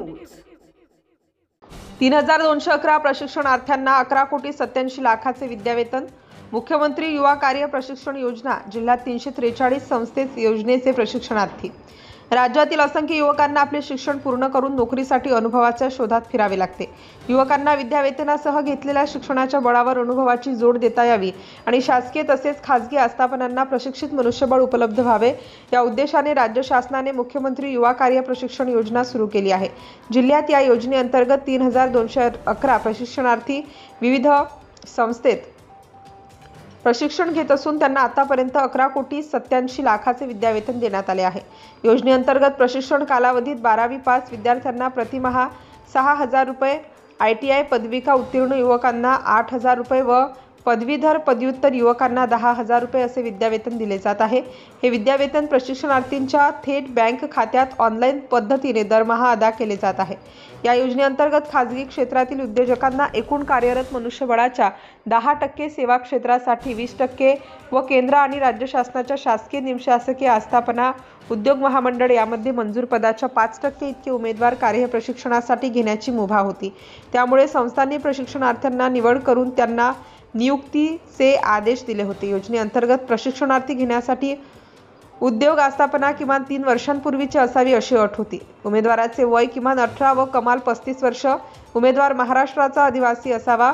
News. 3211 प्रशिक्षणार्थ्यांना 11,87,00,000चे विद्यावेतन। मुख्यमंत्री युवा कार्य प्रशिक्षण योजना जिल्ह्यात 343 संस्थेत योजनेचे प्रशिक्षणार्थी। राज्यातील असंख्य युवकांना आपले शिक्षण पूर्ण करून नोकरीसाठी अनुभवाच्या शोधात फिरावे लागते। युवकांना विद्यावेतनासह घेतलेल्या शिक्षणाच्या बळावर अनुभवाची जोड देता यावी आणि शासकीय तसेच खासगी आस्थापनांना प्रशिक्षित मनुष्यबळ उपलब्ध व्हावे या उद्देशाने राज्य शासनाने मुख्यमंत्री युवा कार्य प्रशिक्षण योजना सुरू केली आहे। जिल्ह्यात या योजनेअंतर्गत 3211 प्रशिक्षणार्थी विविध संस्थेत प्रशिक्षण घेत असून त्यांना आतापर्यंत 11,87,00,000चे विद्यावेतन देण्यात आले आहे। योजनेअंतर्गत प्रशिक्षण कालावधीत 12वी पास विद्यार्थ्यांना प्रतिमाह 6,000 रुपये, ITI पदविका उत्तीर्ण युवकांना 8,000 रुपये व पदवीधर पदव्युत्तर युवकांना 10,000 रुपये असे विद्यावेतन दिले जात आहे। हे विद्यावेतन प्रशिक्षणार्थींच्या थेट बँक खात्यात ऑनलाईन पद्धतीने दरमहा अदा केले जात आहे। या योजनेअंतर्गत खासगी क्षेत्रातील उद्योजकांना एकूण कार्यरत मनुष्यबळाच्या 10% सेवा क्षेत्रासाठी 20% व केंद्र आणि राज्य शासनाच्या शासकीय निमशासकीय आस्थापना उद्योग महामंडळ यामध्ये मंजूर पदाच्या 5% इतके उमेदवार कार्य प्रशिक्षणासाठी घेण्याची मुभा होती। त्यामुळे संस्थांनी प्रशिक्षणार्थ्यांना निवड करून त्यांना नियुक्तीचे आदेश दिले होते। योजनेअंतर्गत प्रशिक्षणार्थी घेण्यासाठी उद्योग आस्थापना किमान 3 वर्षांपूर्वीची असावी अशी अट होती। उमेदवाराचे वय किमान 18 व कमाल 35 वर्ष, उमेदवार महाराष्ट्राचा अधिवासी असावा,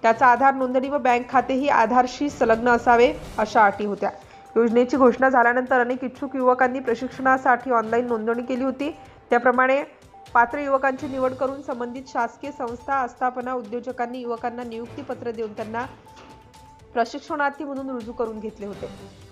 त्याचा आधार नोंदणी व बँक खातेही आधारशी संलग्न असावे अशा अटी होत्या। योजनेची घोषणा झाल्यानंतर अनेक इच्छुक युवकांनी प्रशिक्षणासाठी ऑनलाईन नोंदणी केली होती। त्याप्रमाणे पात्र युवकांची निवड करून संबंधित शासकीय संस्था आस्थापना उद्योजकांनी युवकांना नियुक्ती पत्र देऊन त्यांना प्रशिक्षणार्थी म्हणून रुजू करून घेतले होते।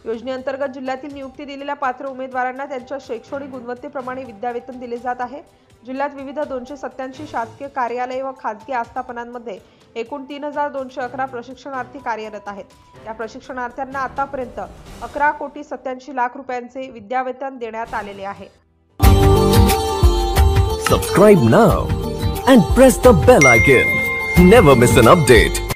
योजनेअंतर्गत जिल्ह्यातील नियुक्ती दिलेल्या पात्र उमेदवारांना त्यांच्या शैक्षणिक गुणवत्तेप्रमाणे विद्यावेतन दिले जात आहे। जिल्ह्यात विविध 287 शासकीय कार्यालये व खासगी आस्थापनांमध्ये एकूण 3211 प्रशिक्षणार्थी कार्यरत आहेत। या प्रशिक्षणार्थ्यांना आतापर्यंत 11,87,00,000 रुपयांचे विद्यावेतन देण्यात आलेले आहे। Subscribe now and press the bell icon. Never miss an update.